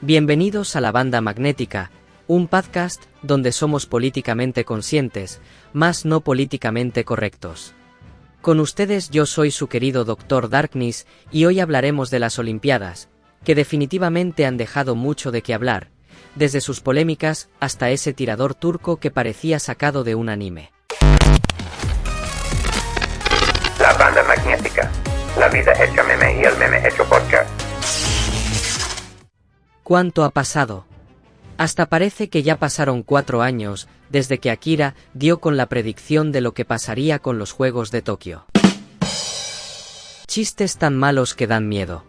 Bienvenidos a La Banda Magnética, un podcast donde somos políticamente conscientes, mas no políticamente correctos. Con ustedes yo soy su querido Dr. Darkness y hoy hablaremos de las Olimpiadas, que definitivamente han dejado mucho de qué hablar, desde sus polémicas hasta ese tirador turco que parecía sacado de un anime. La Banda Magnética, la vida hecha meme y el meme hecho podcast. ¿Cuánto ha pasado? Hasta parece que ya pasaron 4 años desde que Akira dio con la predicción de lo que pasaría con los Juegos de Tokio. Chistes tan malos que dan miedo.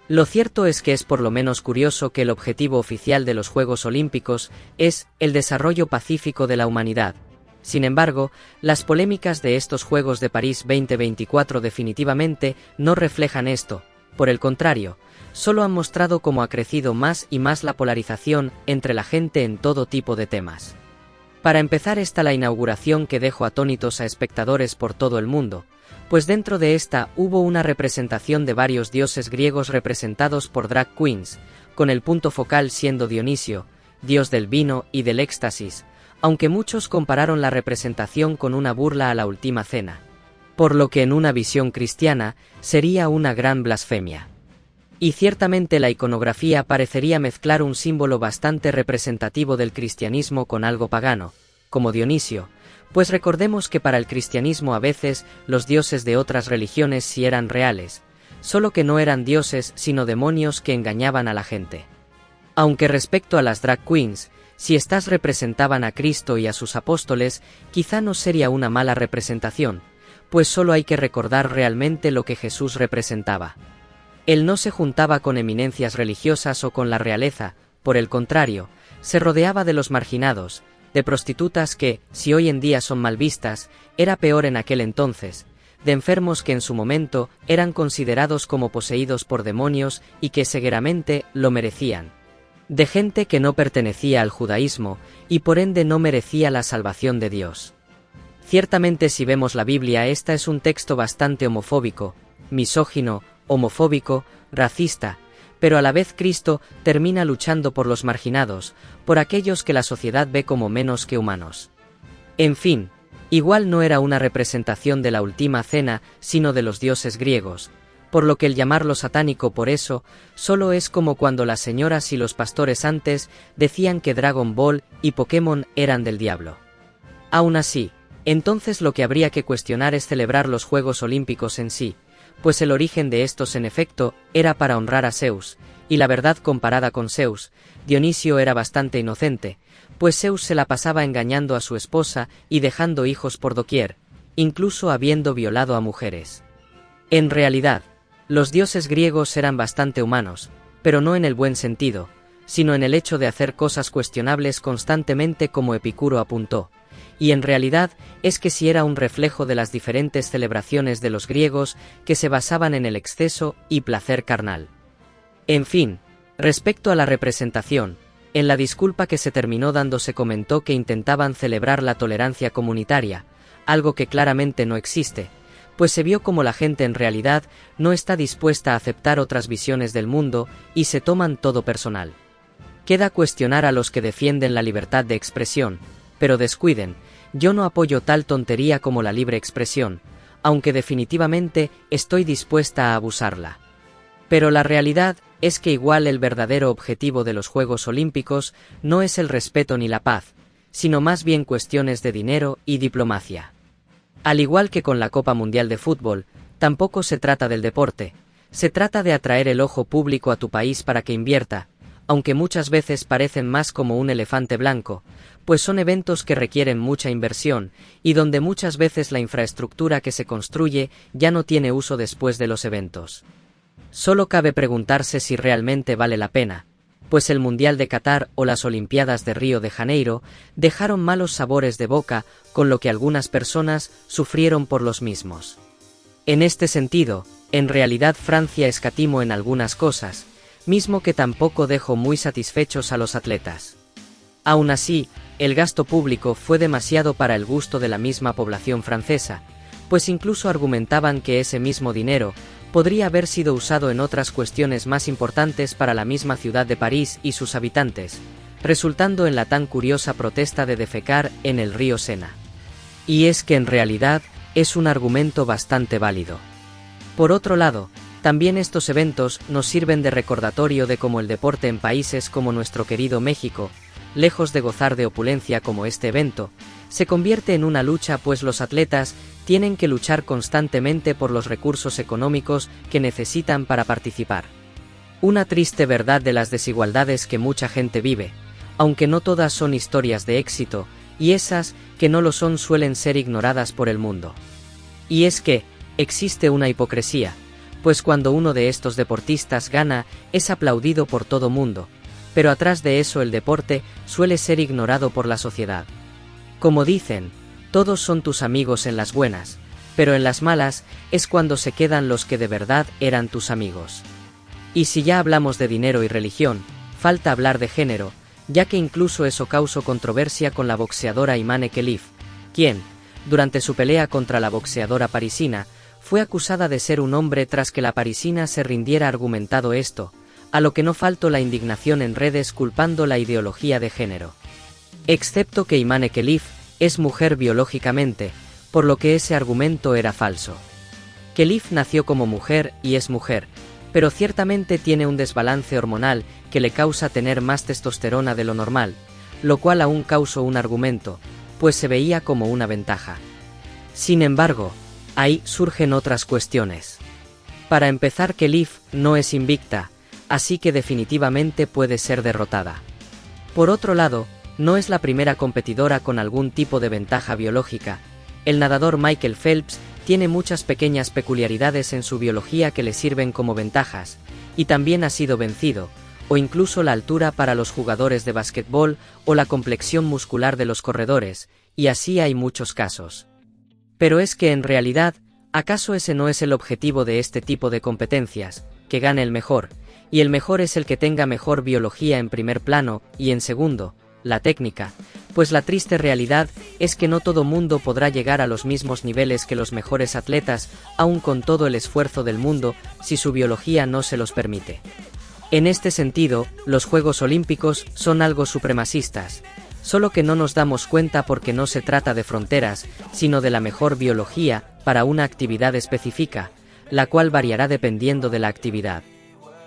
Lo cierto es que es por lo menos curioso que el objetivo oficial de los Juegos Olímpicos es el desarrollo pacífico de la humanidad. Sin embargo, las polémicas de estos Juegos de París 2024 definitivamente no reflejan esto, por el contrario, solo han mostrado cómo ha crecido más y más la polarización entre la gente en todo tipo de temas. Para empezar está la inauguración que dejó atónitos a espectadores por todo el mundo, pues dentro de esta hubo una representación de varios dioses griegos representados por drag queens, con el punto focal siendo Dionisio, dios del vino y del éxtasis, aunque muchos compararon la representación con una burla a la última cena, por lo que en una visión cristiana sería una gran blasfemia. Y ciertamente la iconografía parecería mezclar un símbolo bastante representativo del cristianismo con algo pagano, como Dionisio, pues recordemos que para el cristianismo a veces los dioses de otras religiones sí eran reales, solo que no eran dioses sino demonios que engañaban a la gente. Aunque respecto a las drag queens, si estas representaban a Cristo y a sus apóstoles, quizá no sería una mala representación, pues solo hay que recordar realmente lo que Jesús representaba. Él no se juntaba con eminencias religiosas o con la realeza, por el contrario, se rodeaba de los marginados, de prostitutas que, si hoy en día son mal vistas, era peor en aquel entonces, de enfermos que en su momento eran considerados como poseídos por demonios y que seguramente lo merecían, de gente que no pertenecía al judaísmo y por ende no merecía la salvación de Dios. Ciertamente si vemos la Biblia esta es un texto bastante homofóbico, misógino, homofóbico, racista, pero a la vez Cristo termina luchando por los marginados, por aquellos que la sociedad ve como menos que humanos. En fin, igual no era una representación de la última cena, sino de los dioses griegos, por lo que el llamarlo satánico por eso, solo es como cuando las señoras y los pastores antes decían que Dragon Ball y Pokémon eran del diablo. Aún así, entonces lo que habría que cuestionar es celebrar los Juegos Olímpicos en sí, pues el origen de estos en efecto era para honrar a Zeus, y la verdad comparada con Zeus, Dionisio era bastante inocente, pues Zeus se la pasaba engañando a su esposa y dejando hijos por doquier, incluso habiendo violado a mujeres. En realidad, los dioses griegos eran bastante humanos, pero no en el buen sentido, sino en el hecho de hacer cosas cuestionables constantemente como Epicuro apuntó. Y en realidad es que sí era un reflejo de las diferentes celebraciones de los griegos que se basaban en el exceso y placer carnal. En fin, respecto a la representación, en la disculpa que se terminó dando se comentó que intentaban celebrar la tolerancia comunitaria, algo que claramente no existe, pues se vio como la gente en realidad no está dispuesta a aceptar otras visiones del mundo y se toman todo personal. Queda cuestionar a los que defienden la libertad de expresión, pero descuiden, yo no apoyo tal tontería como la libre expresión, aunque definitivamente estoy dispuesta a abusarla. Pero la realidad es que igual el verdadero objetivo de los Juegos Olímpicos no es el respeto ni la paz, sino más bien cuestiones de dinero y diplomacia. Al igual que con la Copa Mundial de Fútbol, tampoco se trata del deporte, se trata de atraer el ojo público a tu país para que invierta, aunque muchas veces parecen más como un elefante blanco, pues son eventos que requieren mucha inversión, y donde muchas veces la infraestructura que se construye ya no tiene uso después de los eventos. Solo cabe preguntarse si realmente vale la pena, pues el Mundial de Qatar o las Olimpiadas de Río de Janeiro dejaron malos sabores de boca, con lo que algunas personas sufrieron por los mismos. En este sentido, en realidad Francia escatimó en algunas cosas, mismo que tampoco dejó muy satisfechos a los atletas. Aún así, el gasto público fue demasiado para el gusto de la misma población francesa, pues incluso argumentaban que ese mismo dinero podría haber sido usado en otras cuestiones más importantes para la misma ciudad de París y sus habitantes, resultando en la tan curiosa protesta de defecar en el río Sena. Y es que en realidad es un argumento bastante válido. Por otro lado, también estos eventos nos sirven de recordatorio de cómo el deporte en países como nuestro querido México, lejos de gozar de opulencia como este evento, se convierte en una lucha, pues los atletas tienen que luchar constantemente por los recursos económicos que necesitan para participar. Una triste verdad de las desigualdades que mucha gente vive, aunque no todas son historias de éxito, y esas que no lo son suelen ser ignoradas por el mundo. Y es que existe una hipocresía, pues cuando uno de estos deportistas gana, es aplaudido por todo mundo, pero atrás de eso el deporte suele ser ignorado por la sociedad. Como dicen, todos son tus amigos en las buenas, pero en las malas es cuando se quedan los que de verdad eran tus amigos. Y si ya hablamos de dinero y religión, falta hablar de género, ya que incluso eso causó controversia con la boxeadora Imane Khelif, quien, durante su pelea contra la boxeadora parisina, fue acusada de ser un hombre tras que la parisina se rindiera argumentado esto, a lo que no faltó la indignación en redes culpando la ideología de género. Excepto que Imane Khelif es mujer biológicamente, por lo que ese argumento era falso. Khelif nació como mujer y es mujer, pero ciertamente tiene un desbalance hormonal que le causa tener más testosterona de lo normal, lo cual aún causó un argumento, pues se veía como una ventaja. Sin embargo, ahí surgen otras cuestiones. Para empezar, Khelif no es invicta, así que definitivamente puede ser derrotada. Por otro lado, no es la primera competidora con algún tipo de ventaja biológica. El nadador Michael Phelps tiene muchas pequeñas peculiaridades en su biología que le sirven como ventajas, y también ha sido vencido, o incluso la altura para los jugadores de básquetbol o la complexión muscular de los corredores, y así hay muchos casos. Pero es que en realidad, ¿acaso ese no es el objetivo de este tipo de competencias, que gane el mejor, y el mejor es el que tenga mejor biología en primer plano, y en segundo, la técnica? Pues la triste realidad es que no todo mundo podrá llegar a los mismos niveles que los mejores atletas, aun con todo el esfuerzo del mundo, si su biología no se los permite. En este sentido, los Juegos Olímpicos son algo supremacistas, solo que no nos damos cuenta porque no se trata de fronteras, sino de la mejor biología para una actividad específica, la cual variará dependiendo de la actividad.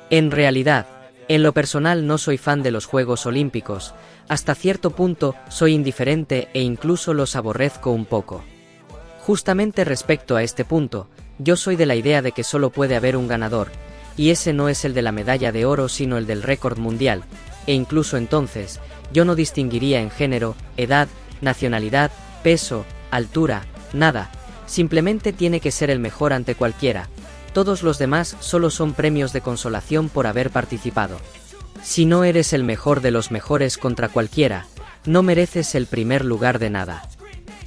En realidad, en lo personal no soy fan de los Juegos Olímpicos, hasta cierto punto soy indiferente e incluso los aborrezco un poco. Justamente respecto a este punto, yo soy de la idea de que solo puede haber un ganador, y ese no es el de la medalla de oro sino el del récord mundial, e incluso entonces, yo no distinguiría en género, edad, nacionalidad, peso, altura, nada, simplemente tiene que ser el mejor ante cualquiera. Todos los demás solo son premios de consolación por haber participado. Si no eres el mejor de los mejores contra cualquiera, no mereces el primer lugar de nada.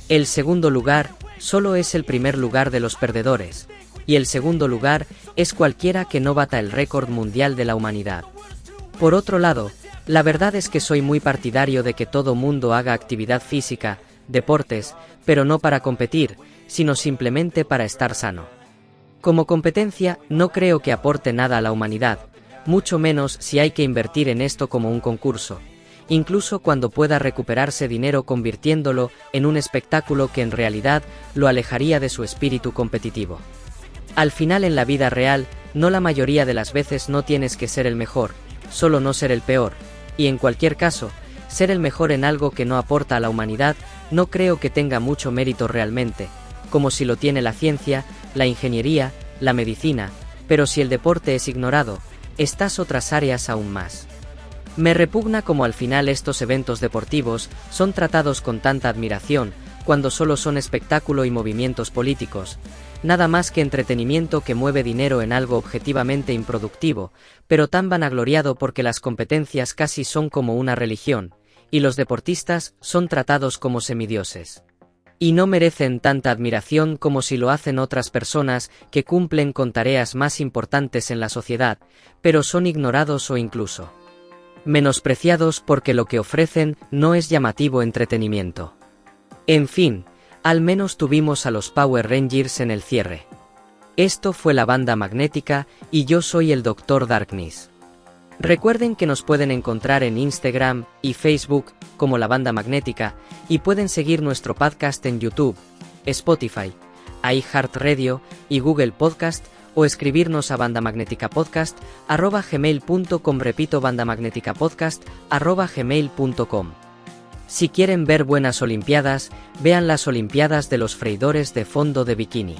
El segundo lugar solo es el primer lugar de los perdedores, y el segundo lugar es cualquiera que no bata el récord mundial de la humanidad. Por otro lado, la verdad es que soy muy partidario de que todo mundo haga actividad física, deportes, pero no para competir, sino simplemente para estar sano. Como competencia, no creo que aporte nada a la humanidad, mucho menos si hay que invertir en esto como un concurso, incluso cuando pueda recuperarse dinero convirtiéndolo en un espectáculo que en realidad lo alejaría de su espíritu competitivo. Al final en la vida real, no la mayoría de las veces no tienes que ser el mejor, solo no ser el peor, y en cualquier caso, ser el mejor en algo que no aporta a la humanidad no creo que tenga mucho mérito realmente, como si lo tiene la ciencia, la ingeniería, la medicina, pero si el deporte es ignorado, estas otras áreas aún más. Me repugna como al final estos eventos deportivos son tratados con tanta admiración, cuando solo son espectáculo y movimientos políticos, nada más que entretenimiento que mueve dinero en algo objetivamente improductivo, pero tan vanagloriado porque las competencias casi son como una religión, y los deportistas son tratados como semidioses. Y no merecen tanta admiración como si lo hacen otras personas que cumplen con tareas más importantes en la sociedad, pero son ignorados o incluso menospreciados porque lo que ofrecen no es llamativo entretenimiento. En fin, al menos tuvimos a los Power Rangers en el cierre. Esto fue la Banda Magnética y yo soy el Dr. Darkness. Recuerden que nos pueden encontrar en Instagram y Facebook como la Banda Magnética y pueden seguir nuestro podcast en YouTube, Spotify, iHeartRadio y Google Podcast o escribirnos a bandamagneticapodcast@gmail.com. Repito, bandamagneticapodcast@gmail.com. Si quieren ver buenas olimpiadas, vean las Olimpiadas de los freidores de fondo de bikini.